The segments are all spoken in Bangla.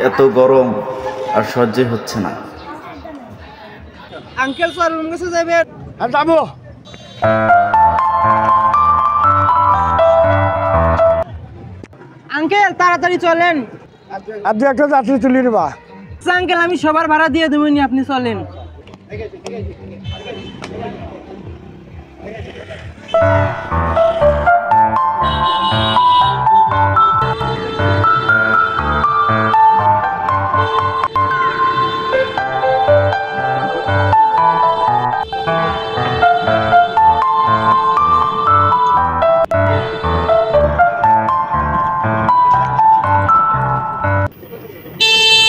এত গরম আর সহ্য হচ্ছে না। আঙ্কেল স্যার রুম কাছে যাবেন? আর যাবো। আঙ্কেল তাড়াতাড়ি চলেন। আর দু একটা যাত্রী তুলি নেবা। আঙ্কেল আমি সবার ভাড়া দিয়ে দেবো, আপনি চলেন।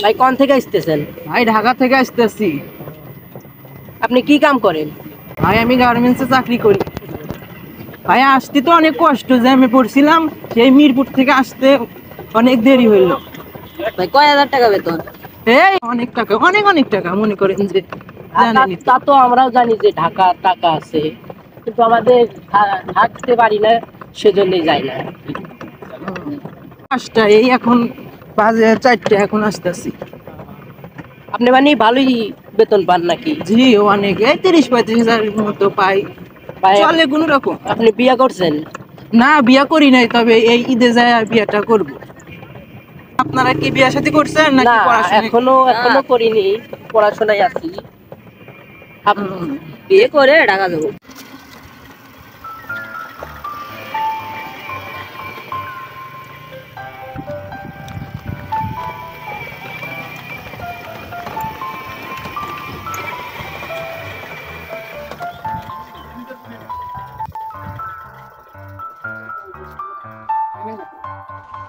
ভাই কোন থেকে আসতেছেন? ভাই ঢাকা থেকে আসতেছি। আপনি কি কাম করেন? ভাই আমি গার্মেন্টসে চাকরি করি। ভাই আসতে তো অনেক কষ্ট, জ্যামে পড়ছিলাম, সেই মিরপুর থেকে আসতে অনেক দেরি হইলো। ভাই কয় হাজার টাকা বেতন? এই অনেক টাকা, অনেক অনেক টাকা, মনে করেন যে তা তো আমরাও জানি যে ঢাকা টাকা আছে, কিন্তু আমাদের থাকতে পারি না, সেজন্যই যাই না। পাঁচটা, এই এখন বাজে 4টা, এখন আসতেছি। আপনি মানে ভালোই বেতন পান নাকি? জি অনেক, এই 30-35 হাজারের মতো পাই, চলে কোন রকম। আপনি বিয়ে করছেন? না বিয়া করি নাই, তবে এই ঈদে যায় বিয়াটা করব। আপনারা কি বিয়া শাদী করছেন নাকি পড়াশোনা? এখনো করিনি, পড়াশোনায় আছি। বিয়ে করে ঢাকা যাবো।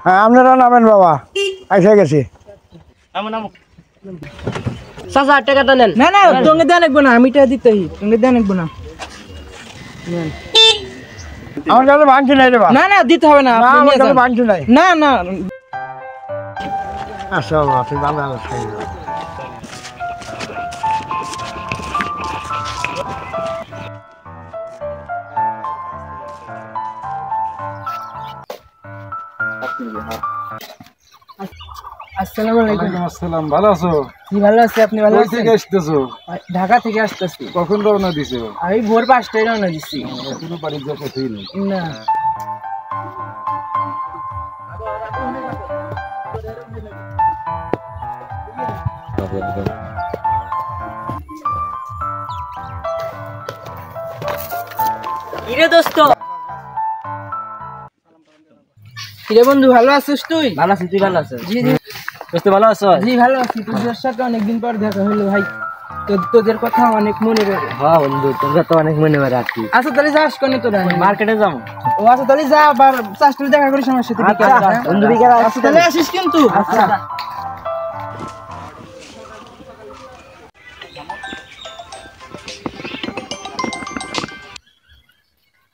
হ্যাঁ আপনারা নামেন বাবা, এসে গেছি। চাচা টাকাটা নেন। না না তোকে দেন লাগবো না, আমিটা দিতেই, তোকে দেন লাগবো না। আমার কাছে ভাঙছি নাই রে বা। না না দিতে হবে না, আপনি আমার নিয়ে কাছে যান। ভাঙছি নাই। না না আচ্ছা বাবা, তুই ভালো আছিস। আসসালামু আলাইকুম। আসসালাম, ভালো আছো? কি ভালো আছি, আপনি ভালো কই আছেন? থেকে আসতেছো? ঢাকা থেকে আসতেছি। কখন রওনা দিছো? আমি ভোর 5টায় রওনা দিছি। এখনো বাড়ি যেতে ফিল? না কিরে দোস্ত? কিরে বন্ধু, ভালো আছিস তুই? ভালো আছি, তুই ভালো আছিস? জি জি দোস্ত ভালো আছো? জি ভালো আছি। তোদের সাথে অনেকদিন পর দেখা হলো ভাই, তোদের কথা অনেক মনে পড়ে। হ্যাঁ বন্ধু, তোমরা তো অনেক মনে পড়ে আর কি। আচ্ছা তাহলে যাস কোনে তোরা? মার্কেটে যাবো। ও আচ্ছা তাহলে যা, আবার চাষটা দেখা করিস আমার সাথে বিকালে, হ্যাঁ? বন্ধু বিকালে আচ্ছা তাহলে আসিস কিন্তু। আচ্ছা।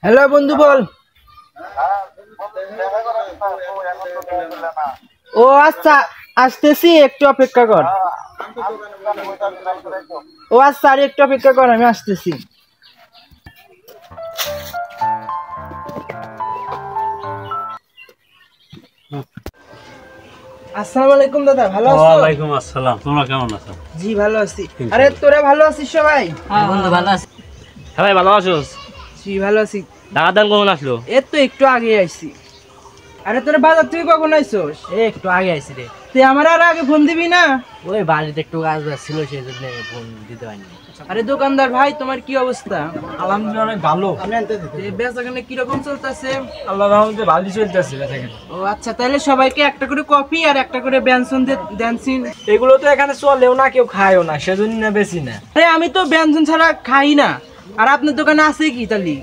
হ্যালো বন্ধু বল। ও আচ্ছা আসতেছি, একটু অপেক্ষা কর। ও আচ্ছা আর একটু অপেক্ষা কর, আমি আসতেছি। আসসালামু আলাইকুম দাদা, ভালো আছো? ওয়ালাইকুম আসসালাম, তোমরা কেমন আছো? জি ভালো আছি। আরে তোরা ভালো আছিস সবাই? হ্যাঁ বন্ধু ভালো আছি। হ্যাঁ ভাই, ভালো আছোস? জি ভালো আছি। ঢাকার দাম কখন আসলো? এই তো একটু আগে আইছি। আরে তোরা বাজার থেকে কখন আইছস? একটু আগে আইছি রে। তুই আমার আর আগে ফোন দিবি না? ওই বাড়িতে একটু কাজ ছিল, সেই জন্য ফোন দিতে পারিনি। আরে দোকানদার ভাই, তোমার কি অবস্থা? আলহামদুলিল্লাহ অনেক ভালো। বেচাকেনা কিরকম চলতেছে? আল্লাহর রহমতে ভালোই চলতেছে বেচাকেনা। ও আচ্ছা, তাহলে সবাইকে একটা করে কফি আর একটা করে ব্যঞ্জন দেনছিন। এগুলো তো এখানে চলেও না, কেউ খায়ও না, সেজন্য বেশি না। আরে আমি তো ব্যঞ্জন ছাড়া খাই না। আর আপনার দোকানে আছে কি তাহলে?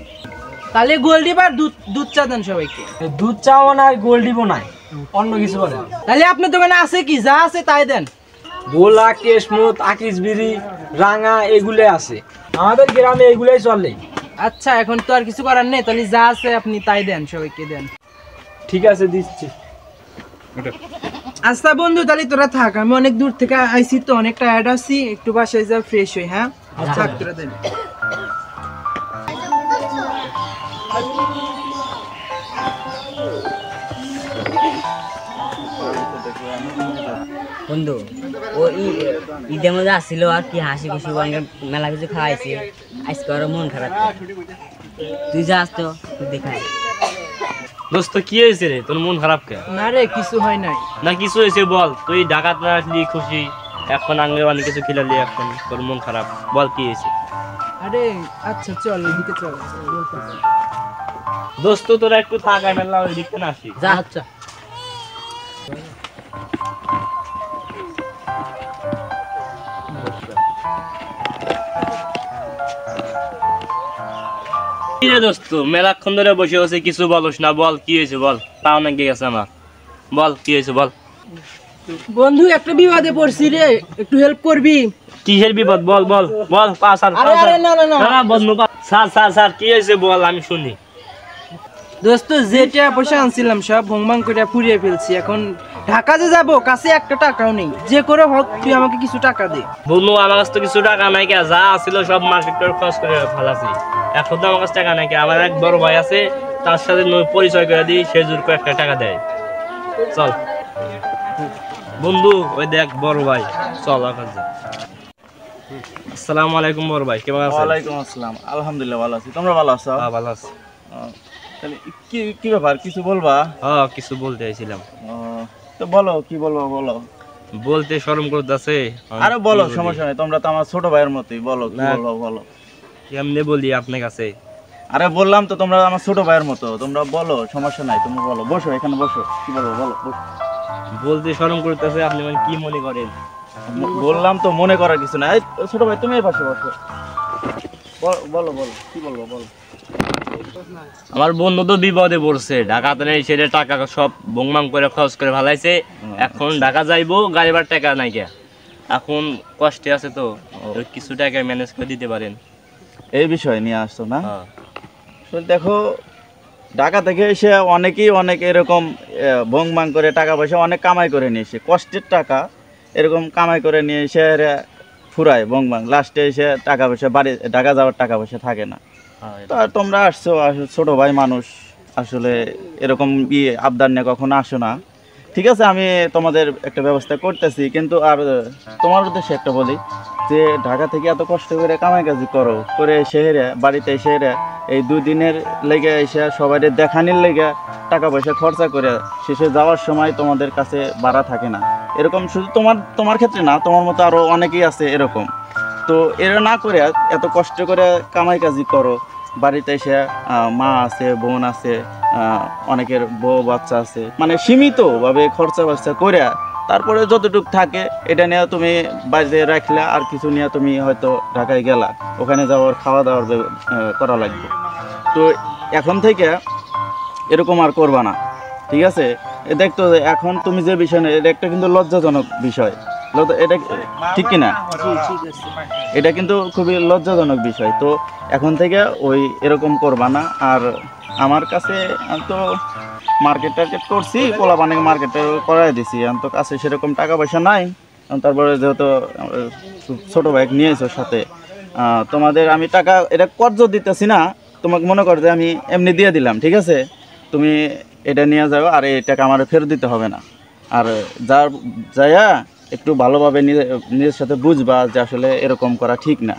তাহলে গোল্ডি আর দুধ চা দেন সবাইকে। দুধ চাও না, গোল্ডিবো নাই, অন্য কিছু বলে। তাহলে আপনার দোকানে আছে কি? যা আছে তাই দেন। গোলা, কেশমুত, আকিস বিড়ি, রাঙা এগুলো আছে। আমাদের গ্রামে এগুলাই চলে। আচ্ছা এখন তো আর কিছু করার নেই, তাহলে যা আছে আপনি তাই দেন, সবাইকে দেন। ঠিক আছে, দিচ্ছি। আচ্ছা বন্ধু, তাহলে তোরা থাক, আমি অনেক দূর থেকে আইছি তো, অনেক টায়ার্ড আছি, একটু বাসায় যা ফ্রেশ হই। হ্যাঁ থাক, তোরা দেন। বন্ধু ও ঈদের মধ্যে আসছিল আর কি হাসি খুশি অনেক মেলা কিছু খাওয়াইছে, আজকে আরো মন খারাপ। তুই যা আসতো দেখাই। দোস্ত কি হয়েছে রে, তোর মন খারাপ কে? না রে, কিছু হয় নাই। না কিছু হয়েছে বল, তুই ঢাকাতে আসলি খুশি, এখন আগে অনেক কিছু খেলালি, এখন তোর মন খারাপ, বল কি হয়েছে? আরে আচ্ছা চল ওইদিকে চল। দোস্ত তোরা একটু থাক, আমি ওই দিক থেকে আসি। যা আচ্ছা কি রে দোস্ত, মেলাক্ষণ ধরে বসে বসে কিছু বলস না, বল কি হয়েছে বল। তাও নাকি গেছে আমার, বল কি হয়েছে বল। বন্ধু একটা বিবাদে পড়ছি রে, একটু হেল্প করবি? কিসের বিপদ বল বল বল। আরে না না না বন্ধু স্যার কি হয়েছে বল, আমি শুনি। দোস্ত, যে টাকা পয়সা আনছিলাম সব ভংভাং করে ফুরিয়ে ফেলছি। এখন ঢাকা যে যাবো, কাছে একটা টাকাও নেই। যে করে হোক তুই আমাকে কিছু টাকা দে। বন্ধু আমার কাছে তো কিছু টাকা নাই, কে যা আছিল সব মার্কেটের খরচ করে ফেলাছি। এখন তো আমার কাছে টাকা নাই, কে আমার এক বড় ভাই আছে, তার সাথে পরিচয় করে দিই, সে জোর কয়েকটা টাকা দেয়। চল বন্ধু, ওই দেখ বড় ভাই, চল ওখানে যাই। আসসালামু আলাইকুম বড় ভাই, কেমন আছেন? ওয়ালাইকুম আসসালাম, আলহামদুলিল্লাহ ভালো আছি। তোমরা ভালো আছো? হ্যাঁ ভালো আছি। তাহলে কি কি ব্যাপার, কিছু বলবা? হ্যাঁ কিছু বলতে চাইছিলাম। তো বলো, কি বলবো বলো। বলতে শরম করতেছে। আরে বলো, সমস্যা নেই, তোমরা তো আমার ছোট ভাইয়ের মতোই, বলো কি না। বলবো বলো। কেমনে বলি আপনার কাছে? আরে বললাম তো তোমরা আমার ছোট ভাইয়ের মতো, তোমরা বলো, সমস্যা নাই, তুমি বলো। বসো, এখানে বসো, কি বলবো বলো। বলতে শরম করতেছে, আপনি মানে কি মনে করেন? বললাম তো, মনে করার কিছু নাই। ছোট ভাই তুমি এই পাশে বসো, বলো বলো কি বলবো বলো। আমার বন্ধু তো বিপদে পড়ছে, ঢাকাতে নেই, সেটা টাকা সব বংমাং করে খরচ করে ফেলাইছে। এখন ঢাকা যাইবো, গাড়ি ভাড়ার টাকা নাই কে, এখন কষ্টে আছে তো, কিছু টাকা ম্যানেজ করে দিতে পারেন? এই বিষয় নিয়ে আসছো না? হ্যাঁ। আসলে দেখো, ঢাকা থেকে এসে অনেকেই অনেক এরকম ভংমাং করে টাকা পয়সা অনেক কামাই করে নিয়ে এসে, কষ্টের টাকা এরকম কামাই করে নিয়ে এসে ফুরায় ভংমাং, লাস্টে এসে টাকা পয়সা বাড়ি, ঢাকা যাওয়ার টাকা পয়সা থাকে না। তো আর তোমরা আসছো, ছোট ভাই মানুষ, আসলে এরকম আবদার নিয়ে কখনো আসো না। ঠিক আছে, আমি তোমাদের একটা ব্যবস্থা করতেছি, কিন্তু আর তোমার উদ্দেশ্যে একটা বলি যে ঢাকা থেকে এত কষ্ট করে কামাই কাজি করো, করে শহরে বাড়িতে এসে এই 2 দিনের লেগে এসে সবাই দেখানির লেগে টাকা পয়সা খরচা করে শেষে যাওয়ার সময় তোমাদের কাছে ভাড়া থাকে না। এরকম শুধু তোমার ক্ষেত্রে না, তোমার মতো আরও অনেকেই আছে এরকম। তো এরা না করে এত কষ্ট করে কামাই কাজি করো, বাড়িতে এসে মা আছে, বোন আছে, অনেকের বউ বাচ্চা আছে, মানে সীমিতভাবে খরচা বার্চা করে তারপরে যতটুকু থাকে এটা নিয়ে তুমি বাড়িতে রাখলে, আর কিছু নিয়ে তুমি হয়তো ঢাকায় গেলা, ওখানে যাওয়ার খাওয়া দাওয়ার করা লাগবে। তো এখন থেকে এরকম আর করবা না, ঠিক আছে? দেখতো এখন তুমি যে বিষয় নেই, এটা একটা কিন্তু লজ্জাজনক বিষয়, এটা ঠিক কিনা? এটা কিন্তু খুবই লজ্জাজনক বিষয়। তো এখন থেকে ওই এরকম করবা না। আর আমার কাছে আমি তো মার্কেট টার্গেট করছি, পোলা বানিয়ে মার্কেট করাই দিছি, আমি তো কাছে সেরকম টাকা পয়সা নাই। তারপরে যেহেতু ছোটো বাইক নিয়েছো সাথে, তোমাদের আমি টাকা এটা কর্জ দিতেছি না, তোমাকে মনে করো যে আমি এমনি দিয়ে দিলাম, ঠিক আছে? তুমি এটা নিয়ে যাও, আর এই টাকা আমার ফেরত দিতে হবে না। আর যাইয়া একটু ভালোভাবে নিজের সাথে বুঝবা যে আসলে এরকম করা ঠিক না।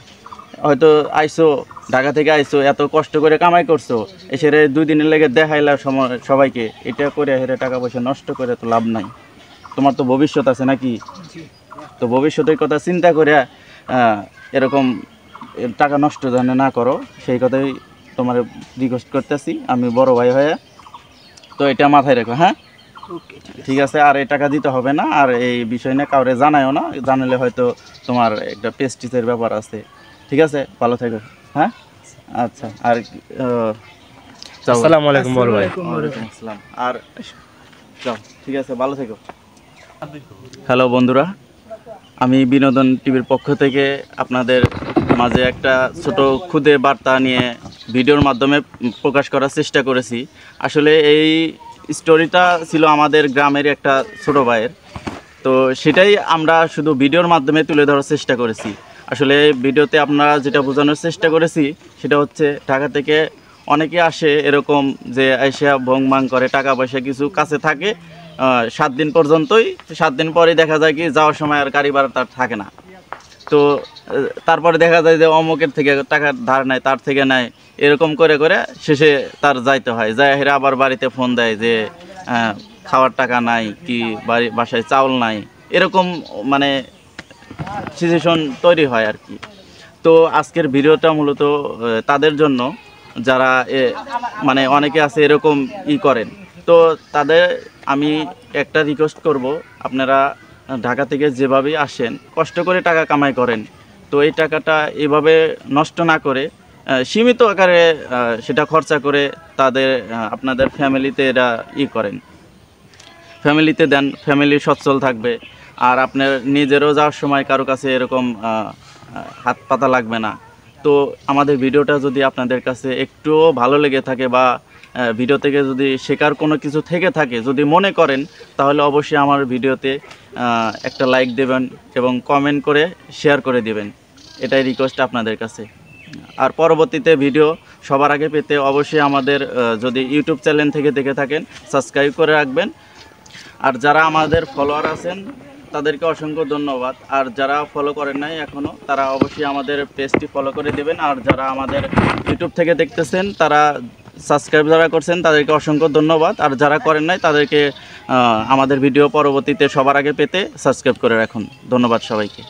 হয়তো আইসো, ঢাকা থেকে আইসো, এত কষ্ট করে কামাই করছো, এসে 2 দিনের লেগে দেখাইলা সবাইকে, এটা করে হেরে টাকা পয়সা নষ্ট করে তো লাভ নাই। তোমার তো ভবিষ্যৎ আছে নাকি? তো ভবিষ্যতের কথা চিন্তা করে এরকম টাকা নষ্ট যেন না করো, সেই কথাই তোমার রিকোয়েস্ট করতেছি আমি বড় ভাই হয়ে। তো এটা মাথায় রেখো, হ্যাঁ? ঠিক আছে, আর এই টাকা দিতে হবে না, আর এই বিষয় নিয়ে কাউরে জানায়ও না, জানালে হয়তো তোমার একটা পেস্টিসের ব্যাপার আছে, ঠিক আছে? ভালো থেকো, হ্যাঁ? আচ্ছা, আর আসসালামু আলাইকুম বড় ভাই। ওয়ালাইকুম আসসালাম। আর যাও, ঠিক আছে, ভালো থেকো। হ্যালো বন্ধুরা, আমি বিনোদন টিভির পক্ষ থেকে আপনাদের মাঝে একটা ছোট খুদে বার্তা নিয়ে ভিডিওর মাধ্যমে প্রকাশ করার চেষ্টা করেছি। আসলে এই স্টোরিটা ছিল আমাদের গ্রামের একটা ছোট ভাইয়ের, তো সেটাই আমরা শুধু ভিডিওর মাধ্যমে তুলে ধরার চেষ্টা করেছি। আসলে ভিডিওতে আপনারা যেটা বোঝানোর চেষ্টা করেছি সেটা হচ্ছে, ঢাকা থেকে অনেকে আসে এরকম যে এসে ভংমাং করে, টাকা পয়সা কিছু কাছে থাকে, 7 দিন পর্যন্তই, 7 দিন পরেই দেখা যায় কি যাওয়ার সময় আর গাড়ি ভাড়া তার থাকে না। তো তারপরে দেখা যায় যে অমুকের থেকে টাকা ধার নেয়, তার থেকে নেয়, এরকম করে করে শেষে তার যাইতে হয়। যায় হেরা আবার বাড়িতে ফোন দেয় যে খাওয়ার টাকা নাই, কি বাসায় চাউল নাই, এরকম মানে সিচুয়েশন তৈরি হয় আর কি। তো আজকের ভিডিওটা মূলত তাদের জন্য যারা মানে অনেকে আছে এরকম করেন। তো তাদের আমি একটা রিকোয়েস্ট করব, আপনারা ঢাকা থেকে যেভাবেই আসেন কষ্ট করে টাকা কামাই করেন, তো এই টাকাটা এভাবে নষ্ট না করে সীমিত আকারে সেটা খরচা করে তাদের আপনাদের ফ্যামিলিতে এরা করেন, ফ্যামিলিতে দেন, ফ্যামিলি সচ্ছল থাকবে। আর আপনার নিজেরও যাওয়ার সময় কারো কাছে এরকম হাত পাতা লাগবে না। তো আমাদের ভিডিওটা যদি আপনাদের কাছে একটুও ভালো লেগে থাকে বা ভিডিও থেকে যদি শেখার কোনো কিছু থেকে থাকে যদি মনে করেন, তাহলে অবশ্যই আমার ভিডিওতে একটা লাইক দেবেন এবং কমেন্ট করে শেয়ার করে দেবেন, এটাই রিকোয়েস্ট আপনাদের কাছে। আর পরবর্তীতে ভিডিও সবার আগে পেতে অবশ্যই আমাদের যদি ইউটিউব চ্যানেল থেকে দেখে থাকেন সাবস্ক্রাইব করে রাখবেন। আর যারা আমাদের ফলোয়ার আছেন তাদেরকে অসংখ্য ধন্যবাদ। আর যারা ফলো করেন নাই এখনও, তারা অবশ্যই আমাদের পেজটি ফলো করে দেবেন। আর যারা আমাদের ইউটিউব থেকে দেখতেছেন, তারা সাবস্ক্রাইব যারা করছেন তাদেরকে অসংখ্য ধন্যবাদ। আর যারা করেন নাই তাদেরকে আমাদের ভিডিও পরবর্তীতে সবার আগে পেতে সাবস্ক্রাইব করে রাখুন। ধন্যবাদ সবাইকে।